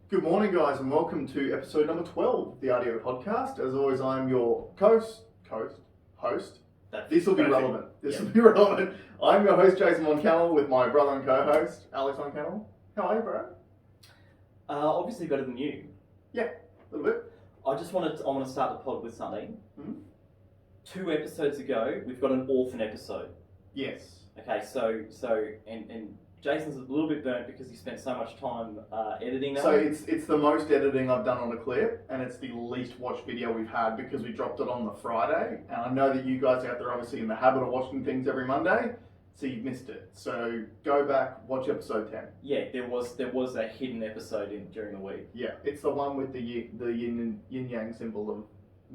Good morning, guys, and welcome to episode number 12 of the RDO Podcast. As always, I'm your host. This will be relevant. I'm your host, Jason Moncannell, with my brother and co-host, Alex Moncannell. How are you, bro? Obviously better than you. Yeah, a little bit. I want to start the pod with something. Mm-hmm. 2 episodes ago, we've got an Orphan episode. Yes. Okay, so Jason's a little bit burnt because he spent so much time editing that. So it's the most editing I've done on a clip, and it's the least watched video we've had because we dropped it on the Friday. And I know that you guys out there are obviously in the habit of watching things every Monday, so you've missed it. So go back, watch episode 10. Yeah, there was a hidden episode during the week. Yeah, it's the one with the yin yang symbol of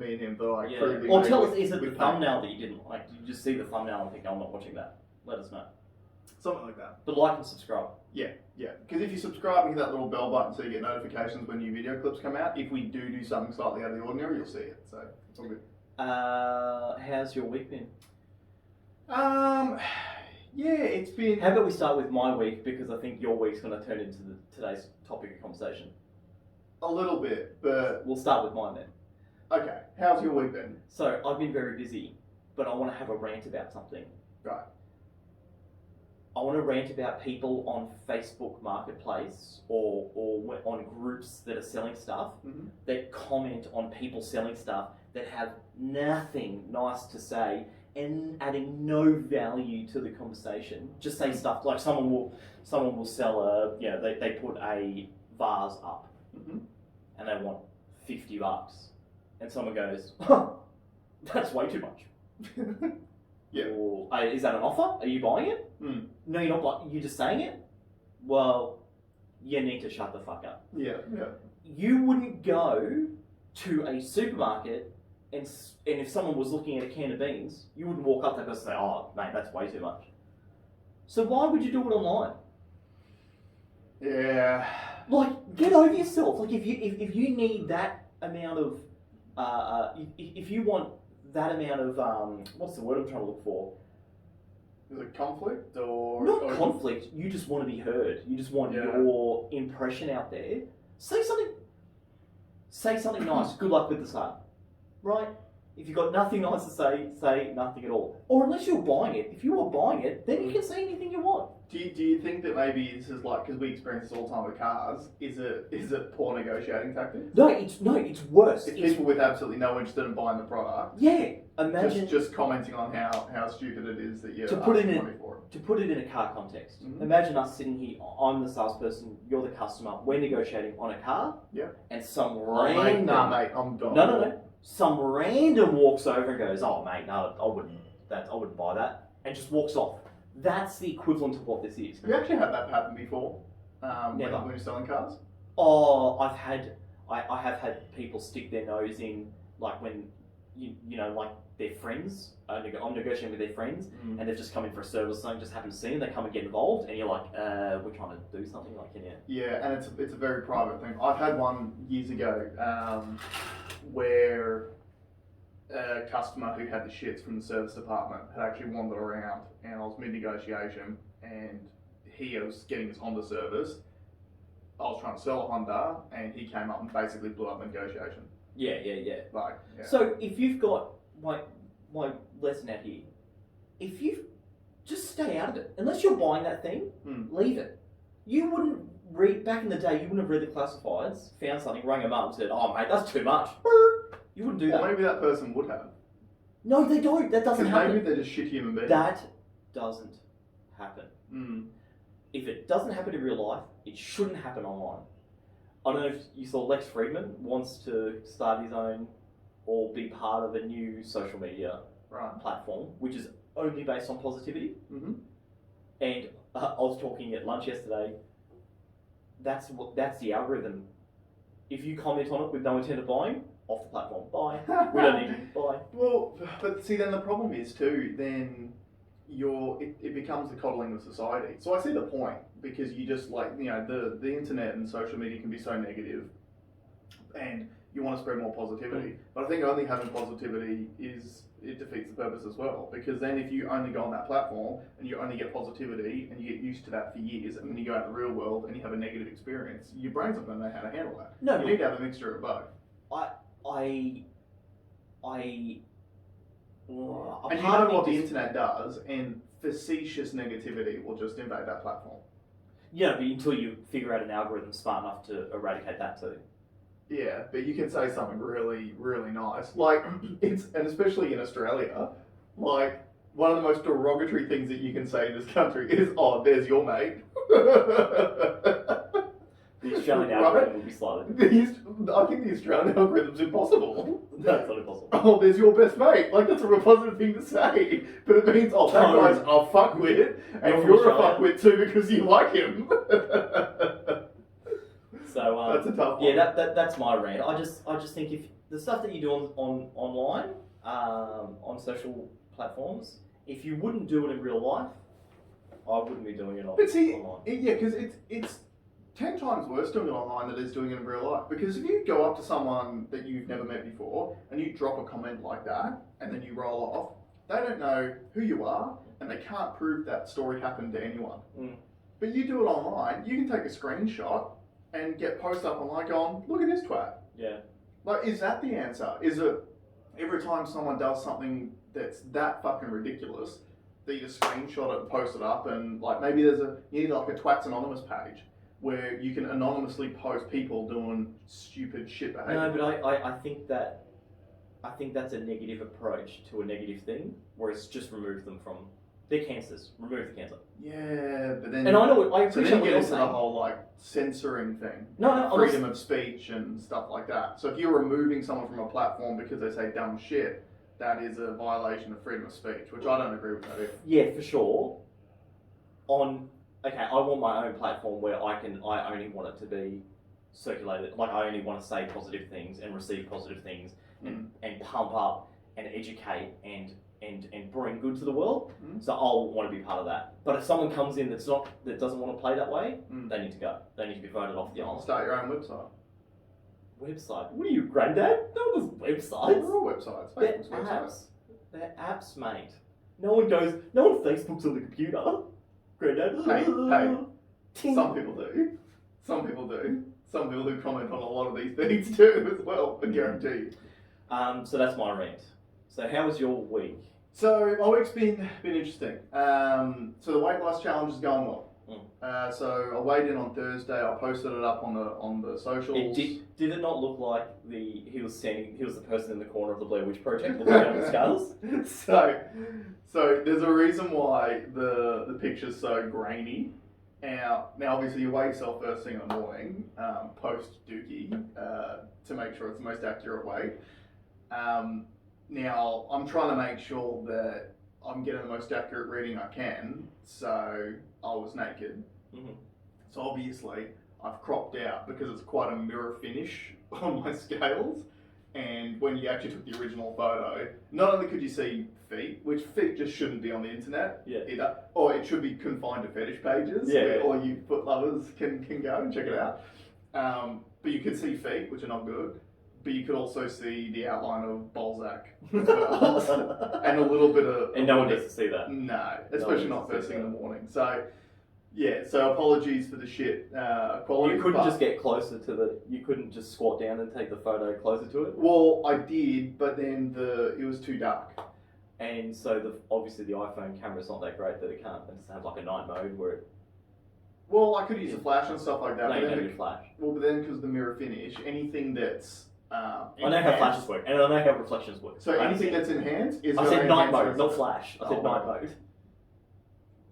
me and him. But like, yeah. Or tell us, is it the thumbnail that you didn't like? Did you just see the thumbnail and think, I'm not watching that? Let us know. Something like that. But like and subscribe. Yeah. Because if you subscribe and hit that little bell button so you get notifications when new video clips come out, if we do something slightly out of the ordinary, you'll see it. So it's all good. How's your week been? Yeah, it's been... How about we start with my week, because I think your week's going to turn into today's topic of conversation. A little bit, but... We'll start with mine then. Okay, how's your week been? So, I've been very busy, but I want to have a rant about something. Right. I want to rant about people on Facebook Marketplace or on groups that are selling stuff that comment on people selling stuff that have nothing nice to say and adding no value to the conversation. Just say stuff like someone will sell they put a vase up and they want $50, and someone goes, that's way too much. Yeah. Or, is that an offer? Are you buying it? No, you're not. You're just saying it? Well, you need to shut the fuck up. Yeah. You wouldn't go to a supermarket and if someone was looking at a can of beans, you wouldn't walk up to that person and say, oh, mate, that's way too much. So why would you do it online? Yeah. Like, get over yourself. Like, if you need that amount of, if you want that amount of, what's the word I'm trying to look for? Is it conflict or... Not conflict, you just want to be heard. You just want your impression out there. Say something nice. Good luck with the sale. Right? If you've got nothing nice to say nothing at all. Or unless you're buying it. If you are buying it, then you can say anything you want. Do you think that maybe this is like, because we experience this all the time with cars, is it poor negotiating tactics? No, it's worse. It's people with absolutely no interest in buying the product. Yeah, imagine just commenting on how stupid it is that you're asking money for it. To put it in a car context, imagine us sitting here. I'm the salesperson. You're the customer. We're negotiating on a car. Yeah. And some random. Mate, I'm done. No. Some random walks over and goes, "Oh, mate, no, I wouldn't buy that," and just walks off. That's the equivalent of what this is. Have you actually had that happen before? Never. When you're selling cars? Oh, I have had people stick their nose in, like when you know, like their friends. I'm negotiating with their friends, and they've just come in for a service. Something just happened to see them. They come and get involved, and you're like, "We're trying to do something." Like, Yeah, and it's a very private thing. I've had one years ago where a customer who had the shits from the service department had actually wandered around, and I was mid-negotiation, and he was getting his Honda service. I was trying to sell a Honda, and he came up and basically blew up the negotiation. Yeah. Like, So if you've got my lesson out here, if you just stay out of it, unless you're buying that thing, leave it. You wouldn't read back in the day. You wouldn't have read the classifieds, found something, rang them up, and said, "Oh, mate, that's too much." You wouldn't do that. Well, maybe that person would have. No, they don't. That doesn't happen. Maybe they're just shit human beings. That doesn't happen. If it doesn't happen in real life, it shouldn't happen online. I don't know if you saw Lex Friedman wants to start his own or be part of a new social media platform, which is only based on positivity. And I was talking at lunch yesterday. That's the algorithm. If you comment on it with no intent of buying, off the platform. Bye. We don't need you. Bye. Well, but see, then the problem is too, then it becomes the coddling of society. So I see the point, because you just the internet and social media can be so negative, and you want to spread more positivity. But I think only having positivity is it defeats the purpose as well. Because then if you only go on that platform and you only get positivity and you get used to that for years, and then you go out in the real world and you have a negative experience, your brain's not going to know how to handle that. No, you need to have a mixture of both. And you know what the internet does, and facetious negativity will just invade that platform. Yeah, but until you figure out an algorithm smart enough to eradicate that too. Yeah, but you can say something really, really nice. Like, and especially in Australia, like, one of the most derogatory things that you can say in this country is, oh, there's your mate. The Australian algorithm would be slightly. I think the Australian algorithm's impossible. No, it's not impossible. Oh, there's your best mate. Like, that's a real positive thing to say. But it means, oh, that guy's a fuckwit, and you're a fuckwit too because you like him. So that's a tough one. Yeah, that's my rant. I just think if the stuff that you do on online, on social platforms, if you wouldn't do it in real life, I wouldn't be doing it online. Yeah, because it's 10 times worse doing it online than it is doing it in real life. Because if you go up to someone that you've never met before and you drop a comment like that and then you roll off, they don't know who you are and they can't prove that story happened to anyone. Mm. But you do it online, you can take a screenshot and get posts up online going, look at this twat. Yeah. Like, is that the answer? Is it every time someone does something that's that fucking ridiculous that you just screenshot it and post it up, and like maybe you need like a Twats Anonymous page where you can anonymously post people doing stupid shit behaviour. No, but I think that's a negative approach to a negative thing, whereas just remove them from they're cancers. Remove the cancer. Yeah, but then and I appreciate so then you what get you're into saying. the whole like censoring thing, No, freedom of speech and stuff like that. So if you're removing someone from a platform because they say dumb shit, that is a violation of freedom of speech, which I don't agree with that either. Yeah, for sure. I want my own platform where I only want it to be circulated. Like I only want to say positive things and receive positive things and pump up and educate and bring good to the world. So I'll want to be part of that. But if someone comes in that doesn't want to play that way, they need to go. They need to be voted off the island. Start your own website. Website? What are you, granddad? No one does websites. They're all websites. They're Facebook's apps. websites. They're apps, mate. No one Facebooks on the computer. Granddad. Hey. Some people do. Some people who comment on a lot of these things too as well, I guarantee you. So that's my rant. So how was your week? So my week's been interesting. So the weight loss challenge is going well. So I weighed in on Thursday. I posted it up on the socials. Did it not look like he was the person in the corner of the Blair Witch Project looking down the scales? So there's a reason why the picture's so grainy. Now obviously you weigh yourself first thing in the morning, post dookie, to make sure it's the most accurate weight. Now I'm trying to make sure that I'm getting the most accurate reading I can, so I was naked. So obviously I've cropped out because it's quite a mirror finish on my scales, and when you actually took the original photo, not only could you see feet, which feet just shouldn't be on the internet either, or it should be confined to fetish pages where all you foot lovers can go and check it out. But you could see feet, which are not good. But you could also see the outline of Balzac as well. And a little bit of... And no one gets to see that. No, especially not first thing in the morning. So, yeah, so apologies for the shit quality. You couldn't just get closer to you couldn't just squat down and take the photo closer to it? Well, I did, but then it was too dark. And so obviously the iPhone camera's not that great that it can't have like a night mode where it... Well, I could use a flash and stuff like that. No, you don't do flash. Well, but then because the mirror finish, anything that's... I know how flashes work, and I know how reflections work. So anything that's enhanced is... I said night mode, not flash. I said night mode.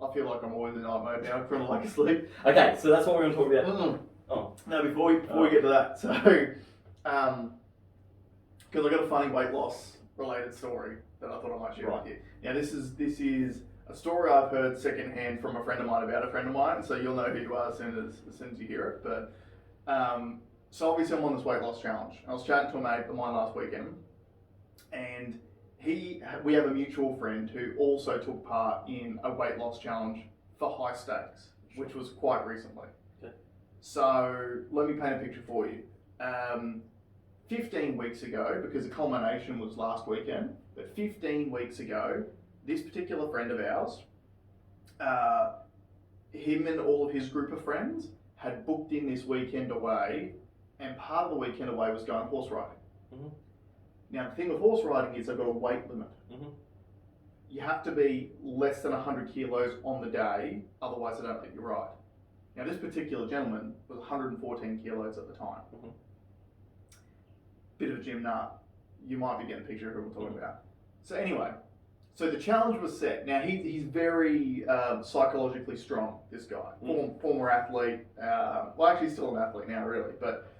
I feel like I'm always in night mode now, I'm trying to like sleep. Okay, so that's what we're going to talk about. Oh. No, before we get to that, so... Because I got a funny weight loss related story that I thought I might share with you. Now this is a story I've heard secondhand from a friend of mine about a friend of mine, so you'll know who you are as soon as you hear it. But so obviously I'm on this weight loss challenge. I was chatting to a mate of mine last weekend, and we have a mutual friend who also took part in a weight loss challenge for high stakes, which was quite recently. Okay. So let me paint a picture for you. 15 weeks ago, because the culmination was last weekend, But 15 weeks ago, this particular friend of ours, him and all of his group of friends had booked in this weekend away, and part of the weekend away was going horse riding. Mm-hmm. Now, the thing with horse riding is they've got a weight limit. Mm-hmm. You have to be less than 100 kilos on the day, otherwise they don't let you ride. Now, this particular gentleman was 114 kilos at the time. Mm-hmm. Bit of a gym nut. You might be getting a picture of who we're talking about. So anyway, so the challenge was set. Now, he's very psychologically strong, this guy. Former athlete. Well, actually still an athlete now, really, but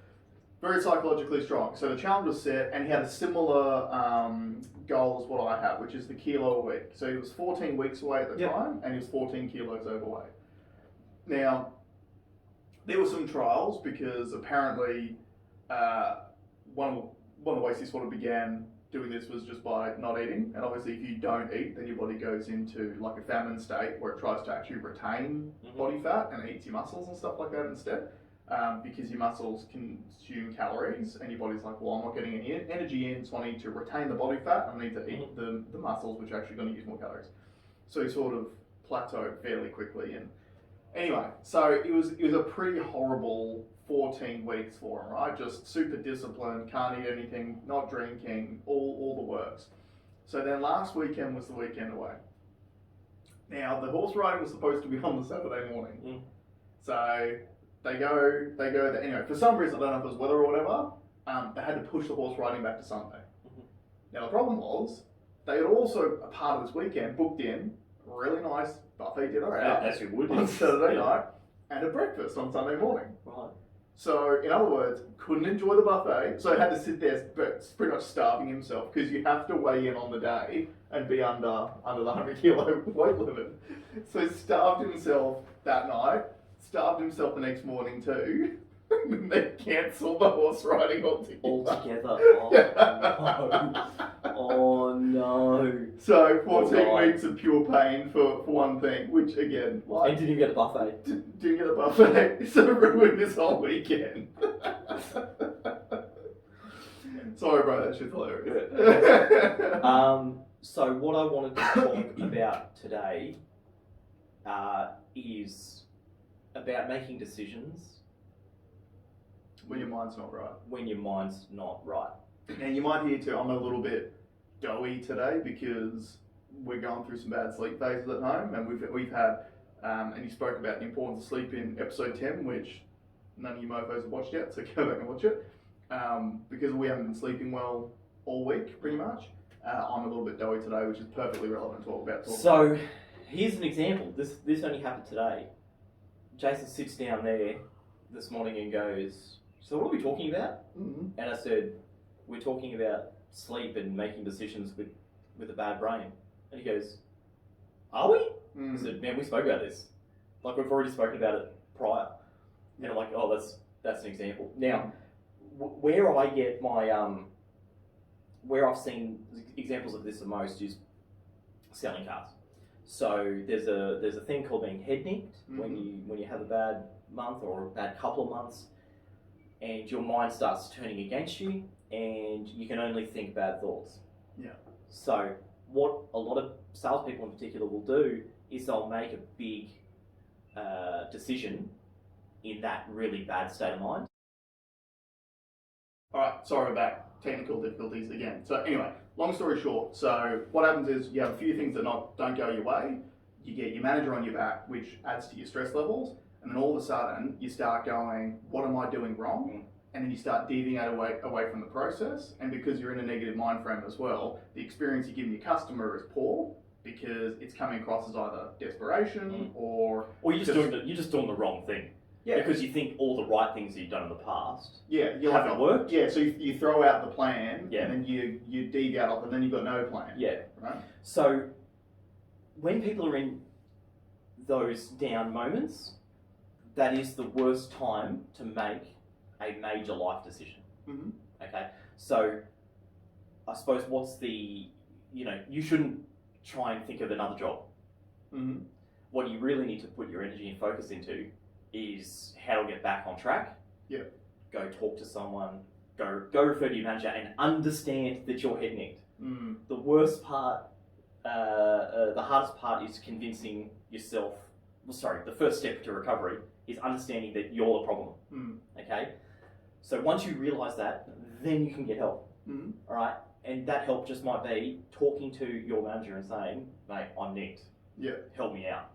very psychologically strong. So the challenge was set, and he had a similar goal as what I have, which is the kilo a week. So he was 14 weeks away at the time, and he was 14 kilos overweight. Now, there were some trials because apparently one of the ways he sort of began doing this was just by not eating. And obviously, if you don't eat, then your body goes into like a famine state where it tries to actually retain body fat and eats your muscles and stuff like that instead. Because your muscles consume calories, and your body's like, well, I'm not getting any energy in, so I need to retain the body fat, and I need to eat the muscles, which are actually going to use more calories. So he sort of plateaued fairly quickly. And anyway, so it was a pretty horrible 14 weeks for him, right? Just super disciplined, can't eat anything, not drinking, all the works. So then last weekend was the weekend away. Now, the horse riding was supposed to be on the Saturday morning. So they go there. Anyway, for some reason, I don't know if it was weather or whatever, they had to push the horse riding back to Sunday. Now, the problem was, they had also, a part of this weekend, booked in a really nice buffet dinner out as you would on Saturday night, and a breakfast on Sunday morning. Right. So, in other words, couldn't enjoy the buffet, so had to sit there pretty much starving himself, because you have to weigh in on the day and be under the 100 kilo weight limit. So starved himself that night, starved himself the next morning too, and then they cancelled the horse riding altogether. Oh no. So 14 weeks of pure pain for one thing, which again, like, and didn't get a buffet. Didn't get a buffet, so ruined this whole weekend. Sorry, bro, that shit's hilarious. So what I wanted to talk about today is about making decisions when your mind's not right. When your mind's not right. And you might hear too, I'm a little bit doughy today because we're going through some bad sleep phases at home, and we've had, and you spoke about the importance of sleep in episode 10, which none of you mofos have watched yet, so go back and watch it. Because we haven't been sleeping well all week, pretty much. I'm a little bit doughy today, which is perfectly relevant to what we're about to talk about. So, here's an example. This only happened today. Jason sits down there this morning and goes, so what are we talking about? Mm-hmm. And I said, we're talking about sleep and making decisions with a bad brain. And he goes, are we? I said, man, we spoke about this. Like, we've already spoken about it prior. And I'm like, oh, that's an example. Now, where I get my, where I've seen examples of this the most is selling cars. So there's a thing called being head nicked when you have a bad month or a bad couple of months, and your mind starts turning against you, and you can only think bad thoughts. Yeah. So what a lot of salespeople in particular will do is they'll make a big decision in that really bad state of mind. Alright, sorry we're back. Technical difficulties again. So anyway, long story short, so what happens is you have a few things that don't go your way, you get your manager on your back, which adds to your stress levels, and then all of a sudden you start going, what am I doing wrong? And then you start deviating away from the process, and because you're in a negative mind frame as well, the experience you give your customer is poor, because it's coming across as either desperation or you're just doing the wrong thing. Yeah, because you think all the right things that you've done in the past haven't worked. Yeah, so you throw out the plan, and then you deviate off, and then you've got no plan. Yeah. Right? So when people are in those down moments, that is the worst time to make a major life decision. Mm-hmm. Okay? So I suppose you shouldn't try and think of another job. Mm-hmm. What you really need to put your energy and focus into is how to get back on track. Yeah. Go talk to someone, go refer to your manager and understand that you're head nicked. The worst part, the hardest part is convincing yourself. Well, sorry, the first step to recovery is understanding that you're the problem. Okay, so once you realise that, then you can get help. All right, and that help just might be talking to your manager and saying, "Mate, I'm nicked. Yeah, help me out."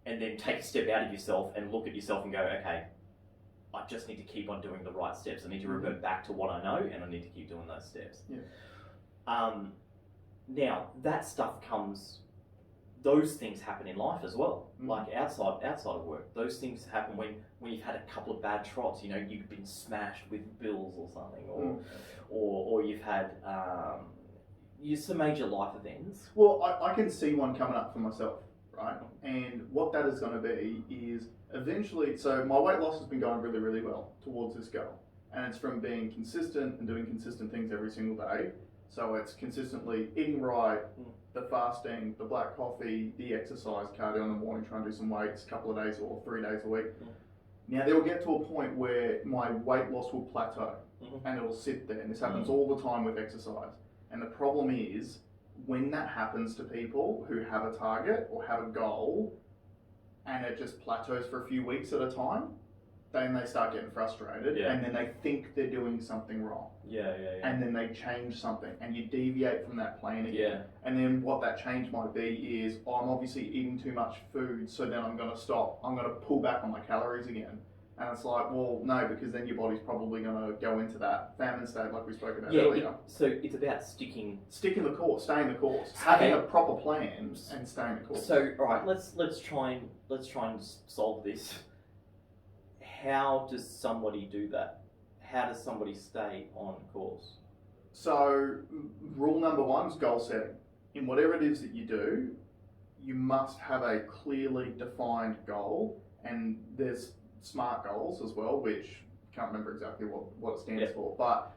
And then take a step out of yourself and look at yourself and go, "Okay, I just need to keep on doing the right steps. I need to revert back to what I know, and I need to keep doing those steps." Yeah. Now that stuff comes. Those things happen in life as well, like outside of work. Those things happen when you've had a couple of bad trots. You know, you've been smashed with bills or something, or you've had some major life events. Well, I can see one coming up for myself, right? And what that is going to be is eventually. So my weight loss has been going really, really well towards this goal, and it's from being consistent and doing consistent things every single day. So it's consistently eating right, the fasting, the black coffee, the exercise, cardio in the morning, trying to do some weights a couple of days or 3 days a week. Now there will get to a point where my weight loss will plateau and it will sit there. And this happens all the time with exercise. And the problem is when that happens to people who have a target or have a goal and it just plateaus for a few weeks at a time, then they start getting frustrated and then they think they're doing something wrong. And then they change something and you deviate from that plan again. And then what that change might be is, I'm obviously eating too much food, so then I'm going to stop. I'm going to pull back on my calories again. And it's like, well, no, because then your body's probably going to go into that famine state like we spoke about earlier. So it's about sticking the course, staying the course, having a proper plan and staying the course. So, all right, let's try and solve this. How does somebody do that? How does somebody stay on course? So, rule number one is goal setting. In whatever it is that you do, you must have a clearly defined goal, and there's SMART goals as well, which I can't remember exactly what it stands for, but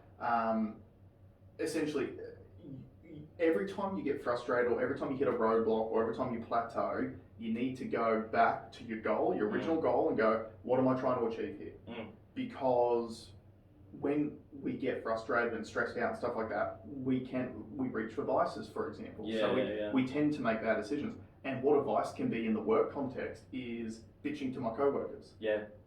essentially, every time you get frustrated or every time you hit a roadblock or every time you plateau, you need to go back to your goal, your original goal, and go, what am I trying to achieve here? Because when we get frustrated and stressed out and stuff like that, we reach for vices, for example. We tend to make bad decisions. And what a vice can be in the work context is bitching to my co-workers.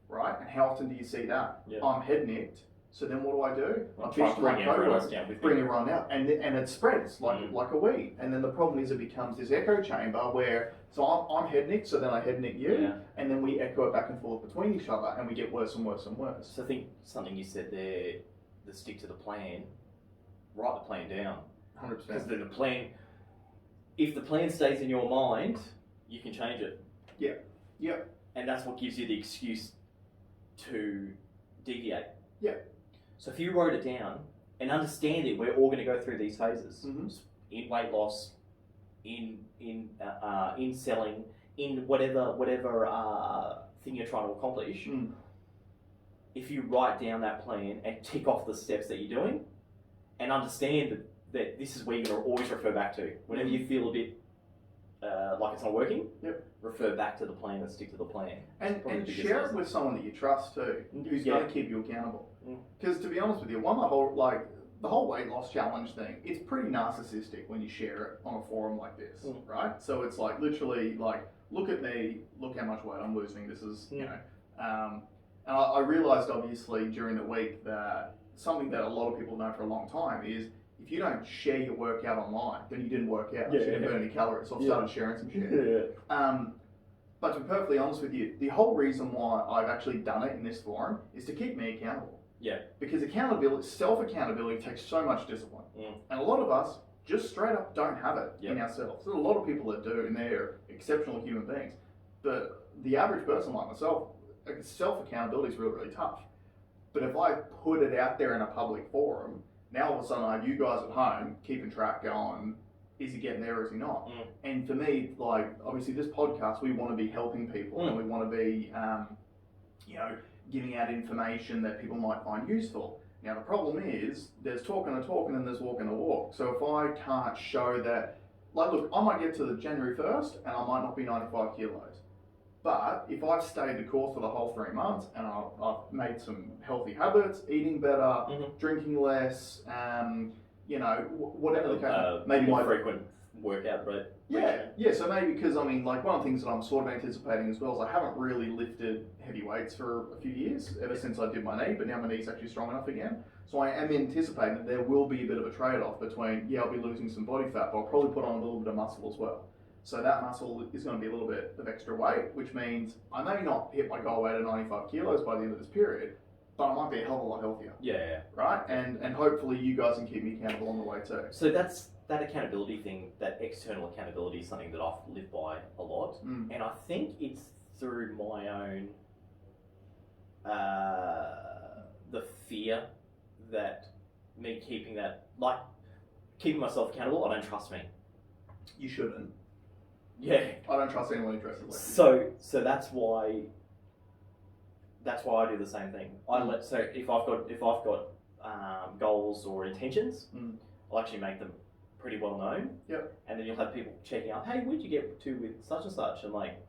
Right? And how often do you see that? I'm head nicked. So then what do? I bitch to my co-workers, bring everyone out, and it spreads like a weed. And then the problem is it becomes this echo chamber where, so I'm head nicked, so then I head nick you, and then we echo it back and forth between each other, and we get worse and worse and worse. So I think something you said there, the stick to the plan, write the plan down. 100%. Because then the plan, if the plan stays in your mind, you can change it. And that's what gives you the excuse to deviate. So if you wrote it down and understand it, we're all going to go through these phases in weight loss, in selling, in whatever thing you're trying to accomplish. If you write down that plan and tick off the steps that you're doing, and understand that this is where you're going to always refer back to whenever you feel a bit like it's not working. Refer back to the plan and stick to the plan. And share it with someone that you trust too, who's going to keep you accountable. Because to be honest with you, the whole weight loss challenge thing, it's pretty narcissistic when you share it on a forum like this, right? So it's like literally like, look at me, look how much weight I'm losing. This is and I realised obviously during the week that something that a lot of people know for a long time is, if you don't share your workout online, then you didn't work out. You didn't burn any calories. So I've started sharing some shit. But to be perfectly honest with you, the whole reason why I've actually done it in this forum is to keep me accountable. Because accountability, self-accountability takes so much discipline. And a lot of us just straight up don't have it in ourselves. There's a lot of people that do, and they're exceptional human beings. But the average person like myself, self-accountability is really, really tough. But if I put it out there in a public forum, now all of a sudden I have you guys at home keeping track going, is he getting there or is he not? And for me, like, obviously this podcast, we want to be helping people and we want to be, giving out information that people might find useful. Now the problem is, there's talking the talk and then there's walking the walk. So if I can't show that, like, look, I might get to the January 1st and I might not be 95 kilos. But if I've stayed the course for the whole 3 months and I've made some healthy habits, eating better, drinking less, whatever the case. Maybe more my frequent workout, but yeah. So maybe because one of the things that I'm sort of anticipating as well is I haven't really lifted heavy weights for a few years ever since I did my knee, but now my knee's actually strong enough again. So I am anticipating that there will be a bit of a trade-off between I'll be losing some body fat, but I'll probably put on a little bit of muscle as well. So that muscle is going to be a little bit of extra weight, which means I may not hit my goal weight of 95 kilos by the end of this period, but I might be a hell of a lot healthier. Yeah. Right? And hopefully you guys can keep me accountable on the way too. So that accountability thing, that external accountability is something that I've lived by a lot. And I think it's through my own, the fear that me keeping myself accountable, I don't trust me. You shouldn't. Yeah. I don't trust anyone who dresses like you. So that's why I do the same thing. If I've got goals or intentions, I'll actually make them pretty well known. Yep. And then you'll have people checking out, hey, where'd you get to with such and such? I'm like,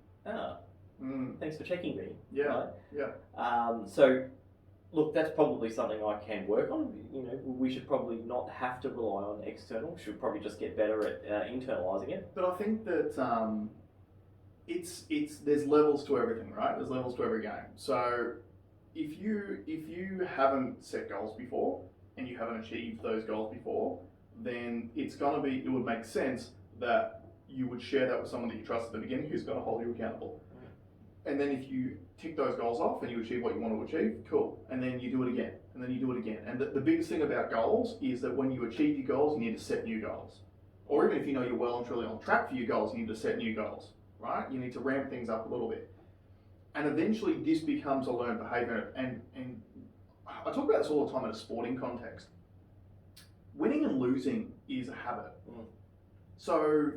thanks for checking me. Yeah. Right? Yeah. So look, that's probably something I can work on. We should probably not have to rely on external. We should probably just get better at internalising it. But I think that there's levels to everything, right? There's levels to every game. So if you haven't set goals before and you haven't achieved those goals before, then it would make sense that you would share that with someone that you trust at the beginning who's going to hold you accountable. And then if you tick those goals off and you achieve what you want to achieve, cool. And then you do it again, and then you do it again. And the biggest thing about goals is that when you achieve your goals, you need to set new goals. Or even if you know you're well and truly on track for your goals, you need to set new goals, right? You need to ramp things up a little bit. And eventually this becomes a learned behaviour. And I talk about this all the time in a sporting context. Winning and losing is a habit. So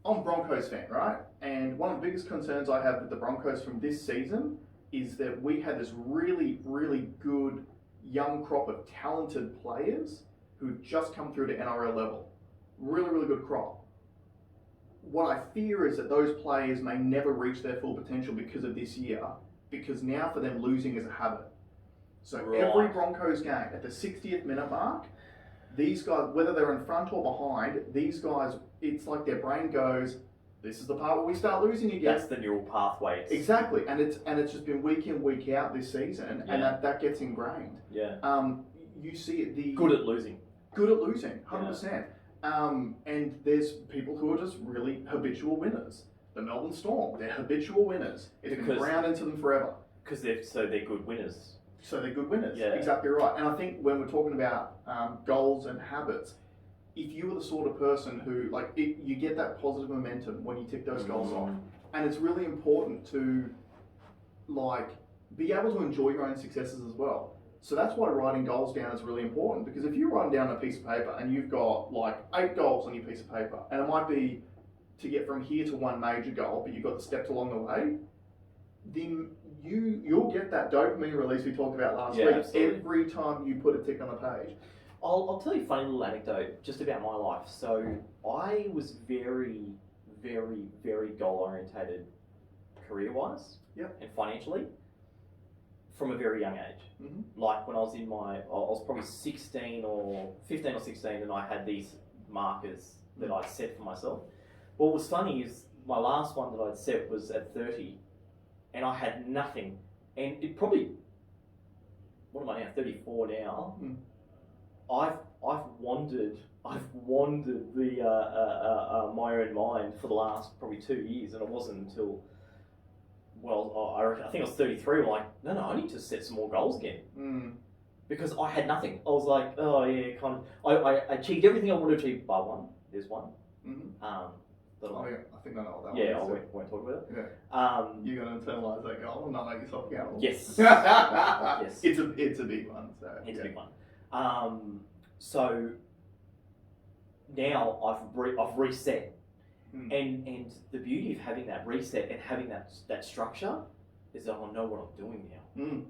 I'm a Broncos fan, right? And one of the biggest concerns I have with the Broncos from this season is that we had this really, really good young crop of talented players who've just come through to NRL level. Really, really good crop. What I fear is that those players may never reach their full potential because of this year, because now for them losing is a habit. So every Broncos game at the 60th minute mark, these guys, whether they're in front or behind, these guys, it's like their brain goes, this is the part where we start losing again. That's the neural pathway. Exactly, and it's just been week in, week out this season, and that gets ingrained. Yeah. You see it, good at losing. Good at losing, 100%. And there's people who are just really habitual winners. The Melbourne Storm, they're habitual winners. It's been ground into them forever. Because they're good winners. So they're good winners. Yeah. Exactly right. And I think when we're talking about goals and habits, if you were the sort of person who, you get that positive momentum when you tick those goals off. And it's really important to, be able to enjoy your own successes as well. So that's why writing goals down is really important, because if you're writing down a piece of paper and you've got 8 goals on your piece of paper, and it might be to get from here to one major goal, but you've got the steps along the way, then you'll get that dopamine release we talked about last week. Absolutely. Every time you put a tick on the page. I'll tell you a funny little anecdote just about my life. So I was very, very, very goal orientated career-wise and financially from a very young age. Like when I was I was probably 15 or 16, and I had these markers that I'd set for myself. What was funny is my last one that I'd set was at 30, and I had nothing. And it probably, what am I now, 34 now? I've wandered the my own mind for the last probably 2 years, and it wasn't until, I think I was 33. I'm like, no, I need to set some more goals again, because I had nothing. I was like, I achieved everything I wanted to achieve by one. There's one. I think I know what that I one is. won't talk about it. Yeah. You're going to internalise that goal and not make yourself accountable. Yes. Yes. It's a big one. So it's a big one. So now I've reset, and the beauty of having that reset and having that structure is that I know what I'm doing now.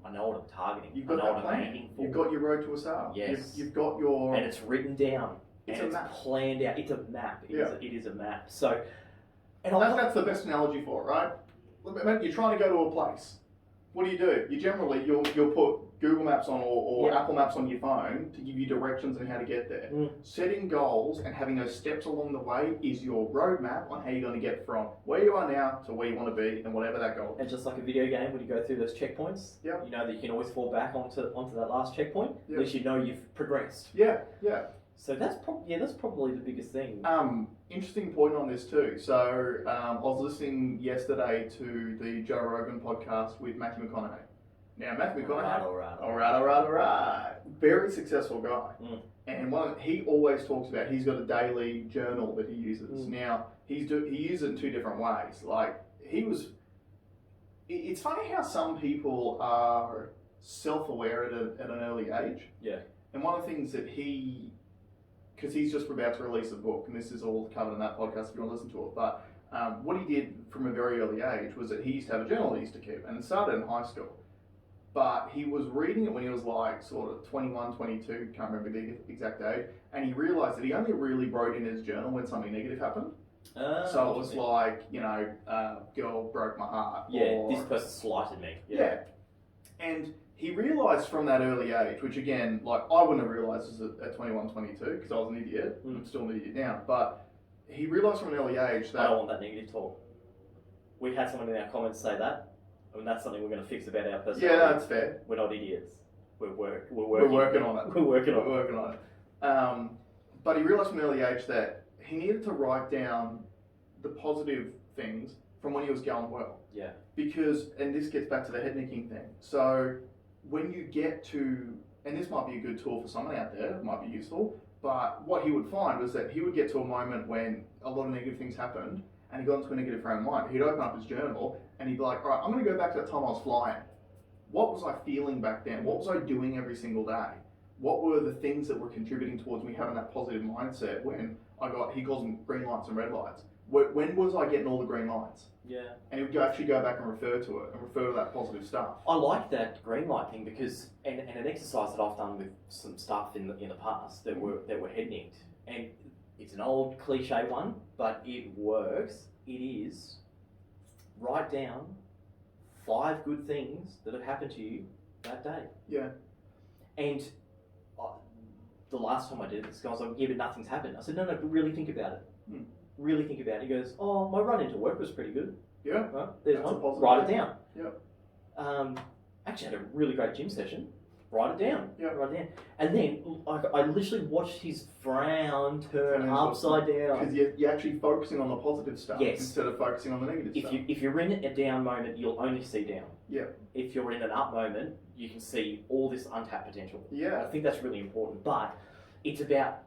I know what I'm targeting. You've got that plan. You've got your road to a sale. Yes. You've got your... And it's written down. It's and a map. Planned out. It's a map. It is a map. So, and that's the best analogy for it, right? You're trying to go to a place. what do? You generally, you'll put Google Maps on or Yeah. Apple Maps on your phone to give you directions on how to get there. Setting goals and having those steps along the way is your roadmap on how you're going to get from where you are now to where you want to be and whatever that goal is. And just like a video game, when you go through those checkpoints, Yeah. you know that you can always fall back onto that last checkpoint. Yeah. At least you know you've progressed. Yeah. So that's probably the biggest thing. Interesting point on this too. So I was listening yesterday to the Joe Rogan podcast with Matthew McConaughey. Now Matthew McConaughey, all right, very successful guy, and he always talks about he's got a daily journal that he uses. Now he uses it in two different ways. Like it's funny how some people are self-aware at an early age. Yeah. And one of the things that because he's just about to release a book, and this is all covered in that podcast if you want to listen to it, but what he did from a very early age was that he used to have a journal he used to keep, and it started in high school. But he was reading it when he was like sort of 21, 22, can't remember the exact age, and he realised that he only really wrote in his journal when something negative happened. So it was like, girl broke my heart. Yeah, or, this person slighted me. Yeah. And he realised from that early age, which again, like I wouldn't have realised this at 21, 22, because I was an idiot. I'm still an idiot now. But he realised from an early age that... I don't want that negative talk. We had someone in our comments say that. I mean, that's something we're going to fix about our personality. Yeah, that's fair. We're not idiots. We're working on it. We're working on it. But he realised from an early age that he needed to write down the positive things from when he was going well. Yeah. Because, and this gets back to the head nicking thing. So when you get to, and this might be a good tool for someone out there, it might be useful, but what he would find was that he would get to a moment when a lot of negative things happened and he got into a negative frame of mind. He'd open up his journal and he'd be like, all right, I'm going to go back to that time I was flying. What was I feeling back then? What was I doing every single day? What were the things that were contributing towards me having that positive mindset when he calls them green lights and red lights. When was I getting all the green lights? Yeah. And he would actually go back and refer to it and refer to that positive stuff. I like that green light thing because, and an exercise that I've done with some stuff in the past that were head nicked, and it's an old cliche one, but it works. It is write down 5 good things that have happened to you that day. Yeah. And the last time I did it, this guy was like, yeah, but nothing's happened. I said, no, really think about it. Really think about it. He goes, oh, my run into work was pretty good. Yeah. Right? There's That's one. Write it down. Yeah. Actually had a really great gym session. Write it down. Yeah. Write it down. And then I literally watched his frown turn upside down. Because you're actually focusing on the positive stuff instead of focusing on the negative stuff. If you're in a down moment, you'll only see down. Yeah. If you're in an up moment, you can see all this untapped potential. Yeah. I think that's really important. But it's about,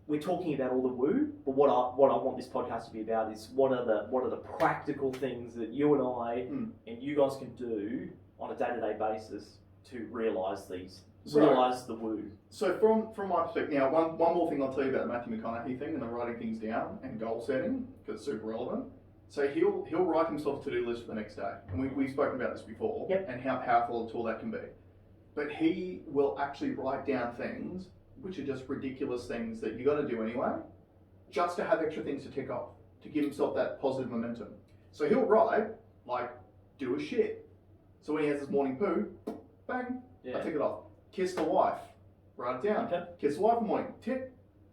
we're talking about all the woo, but what I want this podcast to be about is what are the practical things that you and I and you guys can do on a day-to-day basis to realise the woo. So from my perspective, now one more thing I'll tell you about the Matthew McConaughey thing and the writing things down and goal setting, because it's super relevant. So he'll write himself a to-do list for the next day, and we've spoken about this before, and how powerful a tool that can be. But he will actually write down things which are just ridiculous things that you're going to do anyway, just to have extra things to tick off, to give himself that positive momentum. So he'll write, like, do a shit. So when he has his morning poo, bang, I tick it off. Kiss the wife, write it down. Okay. Kiss the wife in the morning, tick.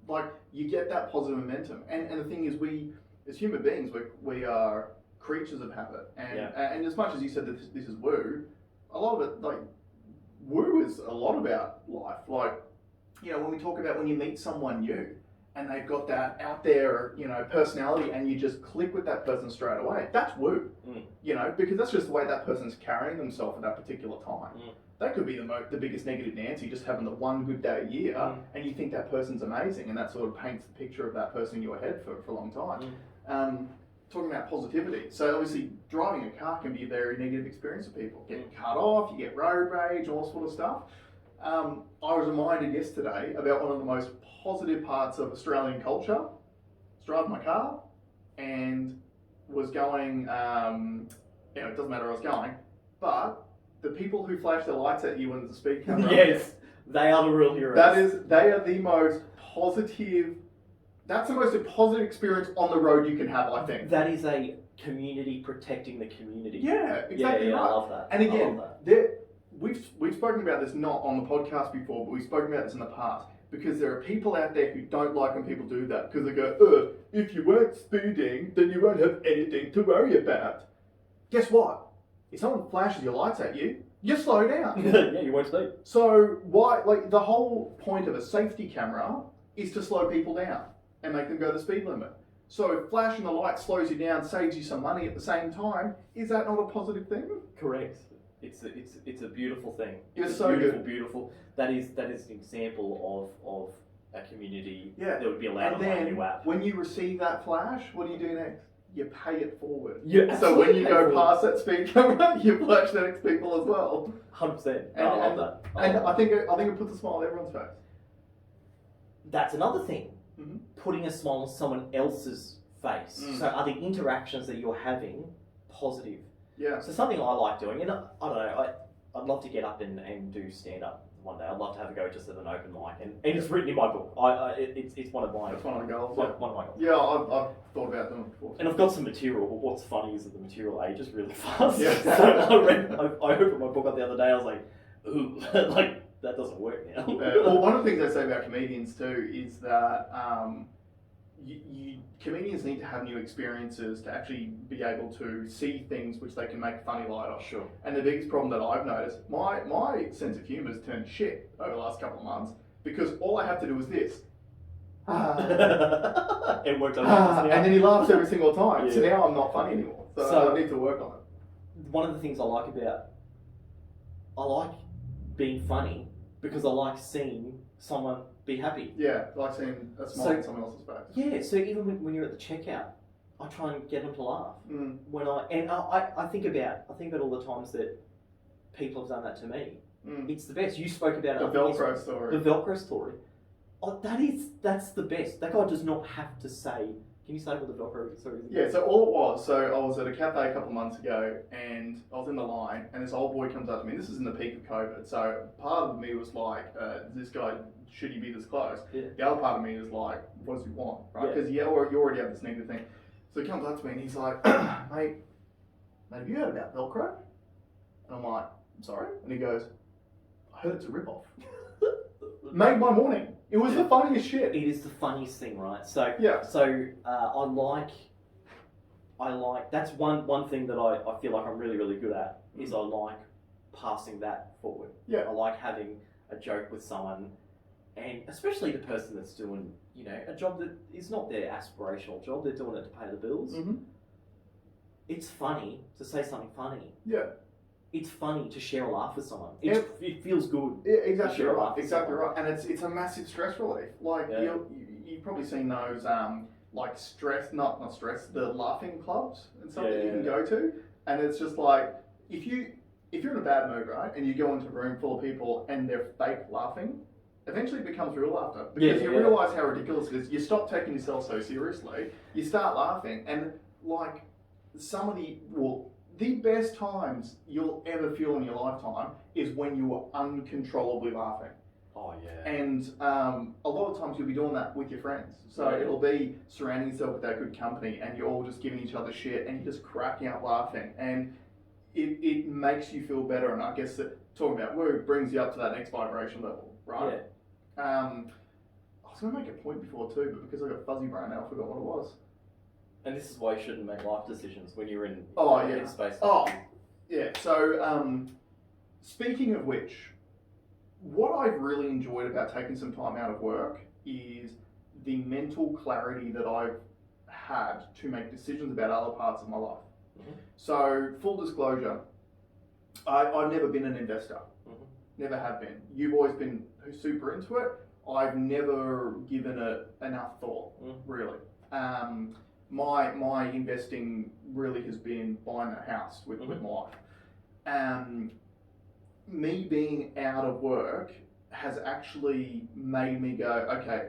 Like, you get that positive momentum. And the thing is, we, as human beings, we are creatures of habit. And as much as you said that this is woo, a lot of it, like, woo is a lot about life. Like, you know, when we talk about when you meet someone new and they've got that out there, you know, personality and you just click with that person straight away, that's woo. You know, because that's just the way that person's carrying themselves at that particular time. That could be the biggest negative Nancy, just having the one good day a year, and you think that person's amazing, and that sort of paints the picture of that person in your head for a long time. Talking about positivity, so obviously driving a car can be a very negative experience for people. Getting cut off, you get road rage, all sort of stuff. I was reminded yesterday about one of the most positive parts of Australian culture. I was driving my car and was going, it doesn't matter where I was going, but the people who flash their lights at you when there's a speed camera. Yes, they are the real heroes. They are the most positive, that's the most positive experience on the road you can have, I think. That is a community protecting the community. Yeah, exactly right. I love that. And again, we've spoken about this not on the podcast before, but we've spoken about this in the past. Because there are people out there who don't like when people do that. Because they go, if you weren't speeding, then you won't have anything to worry about. Guess what? If someone flashes your lights at you, you slow down. Yeah, you won't speed. So why, like, the whole point of a safety camera is to slow people down and make them go the speed limit. So if flashing the light slows you down, saves you some money at the same time, is that not a positive thing? Correct. It's a beautiful thing. It's so beautiful. That is an example of a community that would be allowed on my new app. When you receive that flash, what do you do next? You pay it forward. So when you go past that speed camera, you flash the next people as well. 100%. I love that. I think it puts a smile on everyone's face. That's another thing. Mm-hmm. Putting a smile on someone else's face. So are the interactions that you're having positive? Yeah. So something I like doing, and I don't know, I'd love to get up and do stand-up one day. I'd love to have a go just at an open mic, and it's written in my book. It's one of my... That's one of the goals. One of my goals. Yeah, I've thought about them before. And I've got some material, but what's funny is that the material ages really fast. Yeah. So I opened my book up the other day, I was like, ooh, like, that doesn't work now. Well, one of the things I say about comedians too is that comedians need to have new experiences to actually be able to see things which they can make funny light of. Sure. And the biggest problem that I've noticed, my sense of humour has turned shit over the last couple of months because all I have to do is this. It worked on and then he laughs every single time. Yeah. So now I'm not funny anymore. So I need to work on it. One of the things I like being funny because I like seeing someone be happy. Yeah, like seeing a smile on someone else's face. Yeah, so even when you're at the checkout, I try and get them to laugh. When I think about all the times that people have done that to me. It's the best. You spoke about the Velcro story. The Velcro story. Oh, that's the best. That guy does not have to say. Can you say what the Velcro story is? Yeah, so all it was, I was at a cafe a couple of months ago and I was in the line and this old boy comes up to me. This is in the peak of COVID, so part of me was like, this guy, should he be this close? Yeah. The other part of me is like, what does he want, right? Because you already have this negative thing. So he comes up to me and he's like, mate, have you heard about Velcro? And I'm like, I'm sorry? And he goes, I heard it's a rip-off. Made my morning. It was the funniest shit. It is the funniest thing, right? So yeah. So I like that's one thing that I feel like I'm really, really good at is I like passing that forward. Yeah. I like having a joke with someone, and especially the person that's doing, a job that is not their aspirational job. They're doing it to pay the bills. Mm-hmm. It's funny to say something funny. Yeah. It's funny to share a laugh with someone. It feels good. Yeah, exactly right. Exactly right. And it's a massive stress relief. Like you've probably seen those like not stress, the laughing clubs and stuff that you can go to. And it's just like if you're in a bad mood, right, and you go into a room full of people and they're fake laughing, eventually it becomes real laughter because you realise how ridiculous it is. You stop taking yourself so seriously. You start laughing, and like some of the best times you'll ever feel in your lifetime is when you are uncontrollably laughing. Oh, yeah. And a lot of times you'll be doing that with your friends. So it'll be surrounding yourself with that good company and you're all just giving each other shit and you're just cracking out laughing. And it makes you feel better. And I guess that talking about work brings you up to that next vibration level, right? Yeah. I was going to make a point before too, but because I got fuzzy brain now, I forgot what it was. And this is why you shouldn't make life decisions when you're in space. Oh, yeah. So, speaking of which, what I've really enjoyed about taking some time out of work is the mental clarity that I've had to make decisions about other parts of my life. Mm-hmm. So, full disclosure, I've never been an investor. Mm-hmm. Never have been. You've always been super into it. I've never given it enough thought, really. My investing really has been buying a house with my wife. Me being out of work has actually made me go, okay,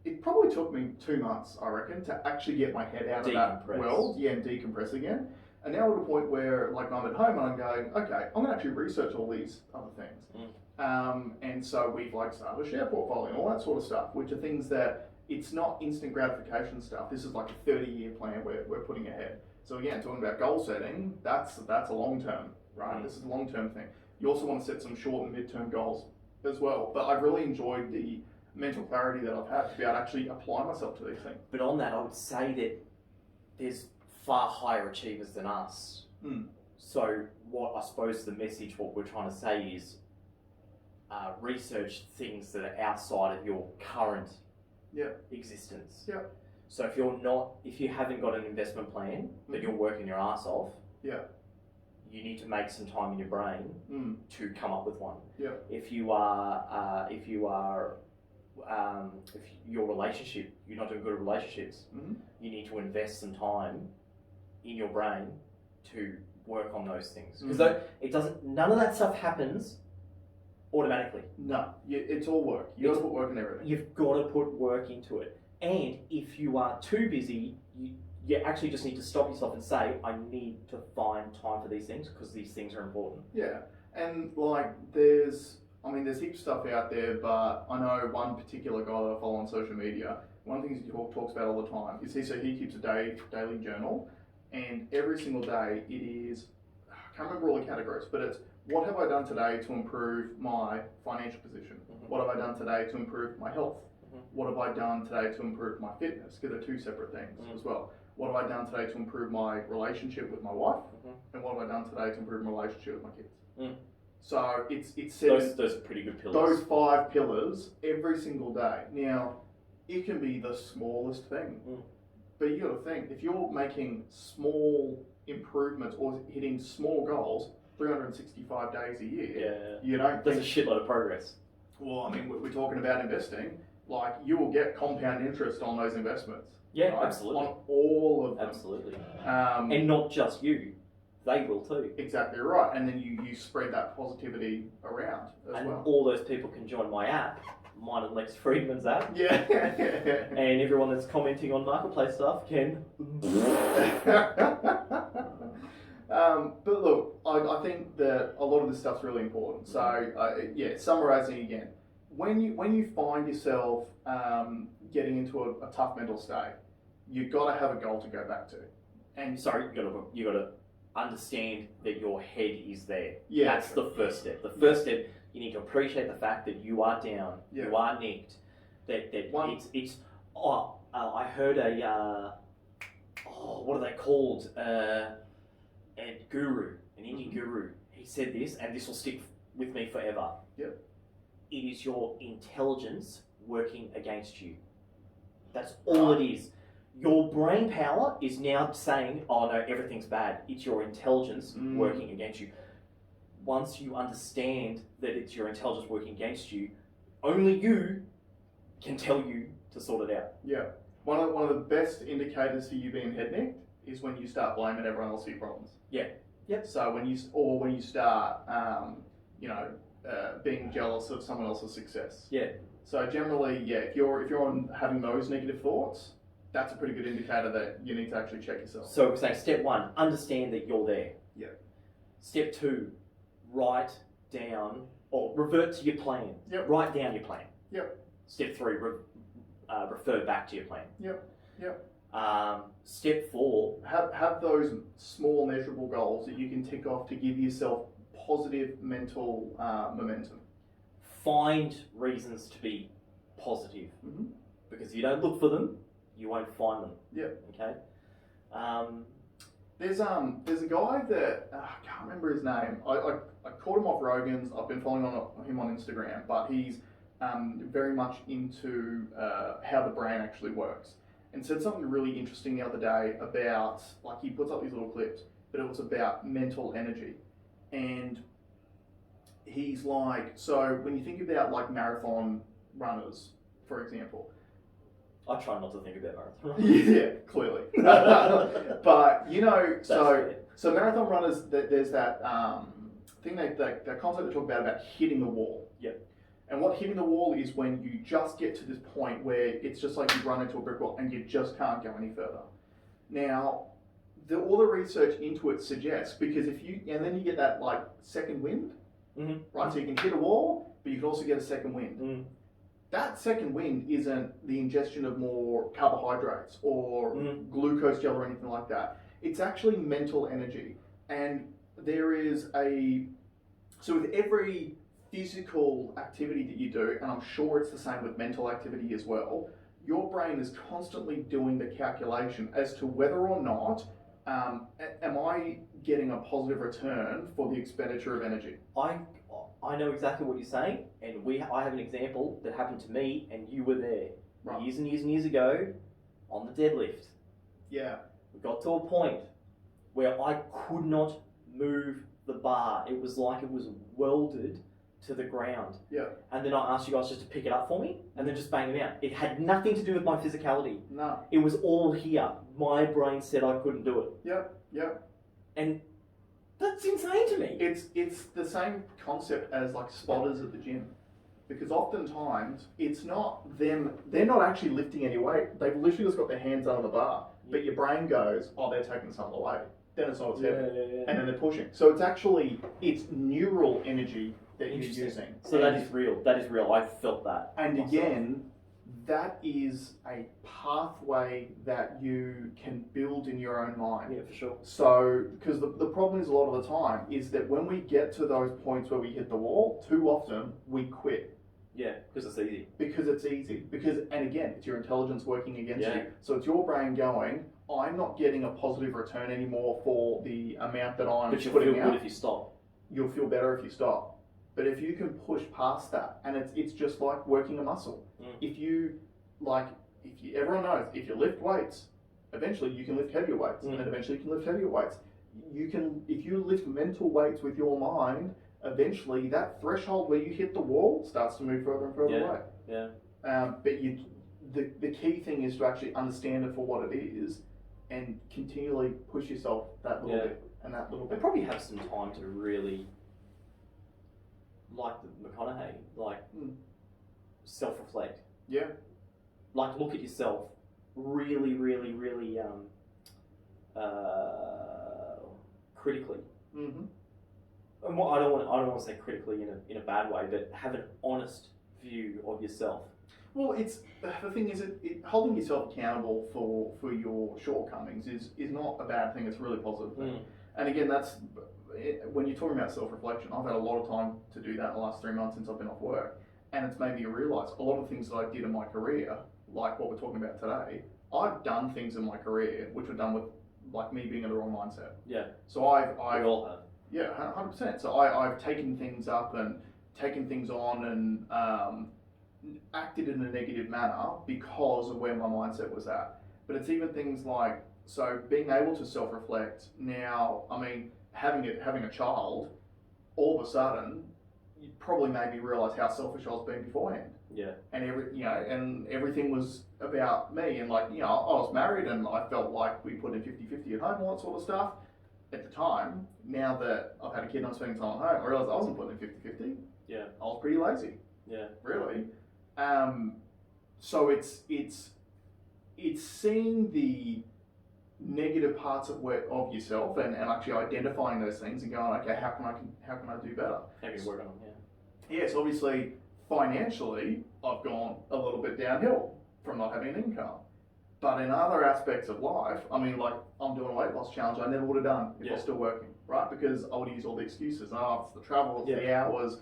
it probably took me 2 months, I reckon, to actually get my head out of that world, and decompress again. And now at a point where, like, I'm at home and I'm going, okay, I'm going to actually research all these other things. And so we've started a share portfolio and all that sort of stuff, which are things that it's not instant gratification stuff. This is like a 30-year plan we're putting ahead. So again, talking about goal setting, that's a long term, right? This is a long term thing. You also want to set some short and mid-term goals as well. But I've really enjoyed the mental clarity that I've had to be able to actually apply myself to these things. But on that, I would say that there's far higher achievers than us. So what I suppose the message, what we're trying to say is research things that are outside of your current existence. So if you haven't got an investment plan, but you're working your ass off, you need to make some time in your brain to come up with one. If your relationship, you're not doing good at relationships, you need to invest some time in your brain to work on those things. Because none of that stuff happens automatically. No, it's all work. You've got to put work in everything. You've got to put work into it. And if you are too busy, you actually just need to stop yourself and say, I need to find time for these things because these things are important. Yeah, and like there's heaps of stuff out there, but I know one particular guy that I follow on social media, one of the things he talks about all the time is he keeps a daily journal, and every single day it is, I can't remember all the categories, but it's what have I done today to improve my financial position? What have I done today to improve my health? What have I done today to improve my fitness? Because they're two separate things as well. What have I done today to improve my relationship with my wife? And what have I done today to improve my relationship with my kids? So it's those are pretty good pillars. Those 5 pillars every single day. Now, it can be the smallest thing, but you got to think if you're making small improvements or hitting small goals 365 days a year, you don't. There's a shitload of progress. Well, I mean, we're talking about investing. Like you will get compound interest on those investments. Yeah, right? Absolutely. On all of them. Absolutely. And not just you. They will too. Exactly right. And then you spread that positivity around as well. All those people can join my app, mine and Lex Friedman's app. Yeah. And everyone that's commenting on marketplace stuff can. But look, I think that a lot of this stuff's really important. So summarising again, when you find yourself getting into a tough mental state, you've got to have a goal to go back to. And you got to understand that your head is there. Yeah, that's the first step. The first step, you need to appreciate the fact that you are down, you are nicked. I heard what are they called? A guru, an Indian guru. He said this, and this will stick with me forever. Yep. It is your intelligence working against you. That's all it is. Your brain power is now saying, oh no, everything's bad. It's your intelligence working against you. Once you understand that it's your intelligence working against you, only you can tell you to sort it out. Yeah. One of the best indicators for you being head nicked is when you start blaming everyone else for your problems. Yeah. Yep. So when you start, being jealous of someone else's success. Yeah. So generally, if you're on having those negative thoughts, that's a pretty good indicator that you need to actually check yourself. So we're saying step 1, understand that you're there. Yeah. Step 2, write down or revert to your plan. Yep. Write down your plan. Yep. Step 3, refer back to your plan. Yep. Yep. Step 4, have those small measurable goals that you can tick off to give yourself positive mental momentum. Find reasons to be positive, because if you don't look for them, you won't find them. Yeah. Okay. There's a guy that I can't remember his name. I caught him off Rogan's. I've been following him on Instagram, but he's very much into how the brain actually works, and said something really interesting the other day about, like, he puts up these little clips, but it was about mental energy. And he's like, so when you think about like marathon runners, for example. I try not to think about marathon. Yeah, clearly. But so marathon runners, there's that thing that concept they talk about hitting the wall. Yep. And what hitting the wall is when you just get to this point where it's just like you run into a brick wall and you just can't go any further. Now, all the research into it suggests, because then you get that like second wind, right? So you can hit a wall, but you can also get a second wind. That second wind isn't the ingestion of more carbohydrates or glucose gel or anything like that. It's actually mental energy. And there is so with every physical activity that you do, and I'm sure it's the same with mental activity as well, your brain is constantly doing the calculation as to whether or not am I getting a positive return for the expenditure of energy. I know exactly what you're saying, and I have an example that happened to me, and you were there years and years and years ago on the deadlift. Yeah. We got to a point where I could not move the bar. It was like it was welded to the ground. Yeah. And then I asked you guys just to pick it up for me, and then just bang them out. It had nothing to do with my physicality. No. It was all here. My brain said I couldn't do it. Yep. And that's insane to me. It's the same concept as like spotters at the gym. Because oftentimes it's not them, they're not actually lifting any weight. They've literally just got their hands under the bar. But your brain goes, oh, they're taking some of the weight. Then it's not as heavy. Yeah. And then they're pushing. So it's neural energy that you're using. So that is real. That is real. I felt that. And again, that is a pathway that you can build in your own mind. Yeah, for sure. So, because the problem is a lot of the time is that when we get to those points where we hit the wall, too often we quit. Yeah, because it's easy. Because it's easy. And again, it's your intelligence working against Yeah. you. So it's your brain going, I'm not getting a positive return anymore for the amount that I'm But you'll putting feel out. good if you stop. You'll feel better if you stop. But if you can push past that, and it's just like working a muscle. Everyone knows, if you lift weights, eventually you can lift heavier weights, and eventually you can lift heavier weights. If you lift mental weights with your mind, eventually that threshold where you hit the wall starts to move further and further away. Yeah. But the key thing is to actually understand it for what it is, and continually push yourself that little bit and that little bit. I probably have some time to really, like the McConaughey, self-reflect. Yeah. Like, look at yourself really, really, really critically. Mm-hmm. And I don't want to say critically in a bad way, but have an honest view of yourself. Well, the thing is, holding yourself accountable for your shortcomings is not a bad thing. It's a really positive thing. And again, when you're talking about self-reflection, I've had a lot of time to do that in the last 3 months since I've been off work, and it's made me realise a lot of things that I did in my career, like what we're talking about today. I've done things in my career which were done with like me being in the wrong mindset. Yeah. So I We all have. Yeah, 100%. So I've taken things up and taken things on and acted in a negative manner because of where my mindset was at. But it's even things like, so being able to self-reflect now, I mean, having a child, all of a sudden, you probably made me realise how selfish I was being beforehand. Yeah. And everything was about me, and I was married and I felt like we put in 50-50 at home, all that sort of stuff. At the time, now that I've had a kid and I'm spending time at home, I realised I wasn't putting in 50-50. Yeah. I was pretty lazy. Yeah. Really. So it's seeing the negative parts of yourself and actually identifying those things and going, okay, how can I do better? How can you work on them? Yeah. Yes, obviously financially I've gone a little bit downhill from not having an income. But in other aspects of life, I mean, like I'm doing a weight loss challenge I never would have done if I was still working, right? Because I would use all the excuses. Oh, it's the travel, it's the hours.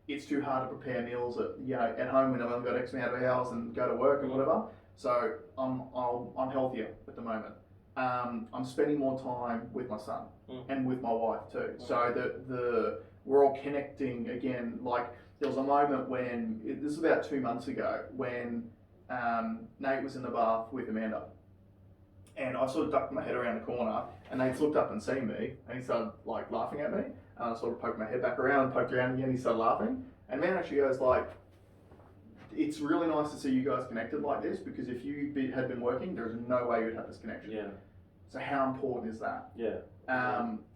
It's too hard to prepare meals at home when I've only got X amount of hours and go to work and whatever. So I'm healthier at the moment. I'm spending more time with my son and with my wife too. So we're all connecting again. Like there was a moment when this was about 2 months ago when Nate was in the bath with Amanda, and I sort of ducked my head around the corner, and Nate's looked up and seen me, and he started like laughing at me. And I sort of poked my head back around and poked around again. He started laughing, and man actually goes like, "It's really nice to see you guys connected like this, because if you had been working, there's no way you'd have this connection." Yeah. So how important is that? Yeah.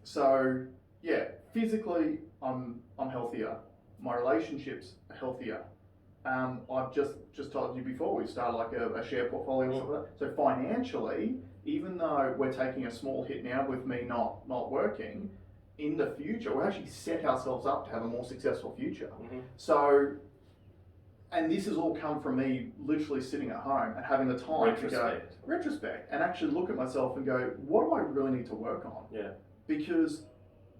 So yeah, physically I'm healthier. My relationships are healthier. I've just told you before, we started like a share portfolio and stuff like that. So financially, even though we're taking a small hit now with me not working, in the future, we'll actually set ourselves up to have a more successful future. So And this has all come from me literally sitting at home and having the time to go retrospect and actually look at myself and go, what do I really need to work on? Yeah. Because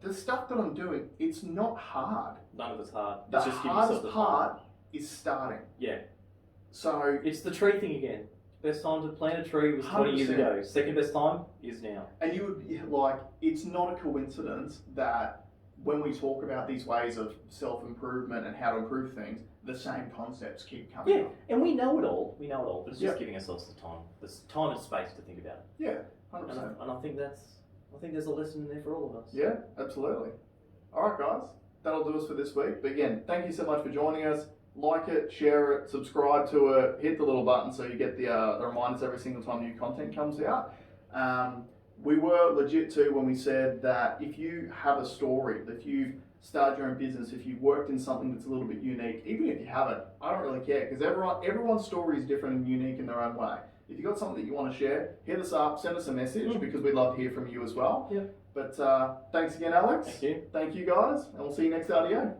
the stuff that I'm doing, it's not hard. None of it's hard. The It's just give yourself hardest the time. part is starting. Yeah. So It's the tree thing again. Best time to plant a tree was 20 years 100%. ago. Second best time is now. And you would be like, it's not a coincidence that when we talk about these ways of self-improvement and how to improve things, the same concepts keep coming Yeah, up. and we know it all. We know it all, but it's just Yeah. giving ourselves the time. There's time and space to think about it. Yeah, And 100%. I think there's a lesson in there for all of us. Yeah, absolutely. All right, guys, that'll do us for this week. But again, thank you so much for joining us. Like it, share it, subscribe to it, hit the little button so you get the reminders every single time new content comes out. We were legit too when we said that if you have a story, if you've started your own business, if you've worked in something that's a little bit unique, even if you haven't, I don't really care because everyone's story is different and unique in their own way. If you've got something that you want to share, hit us up, send us a message because we'd love to hear from you as well. Yeah. But thanks again, Alex. Thank you. Thank you, guys, and we'll see you next RDO.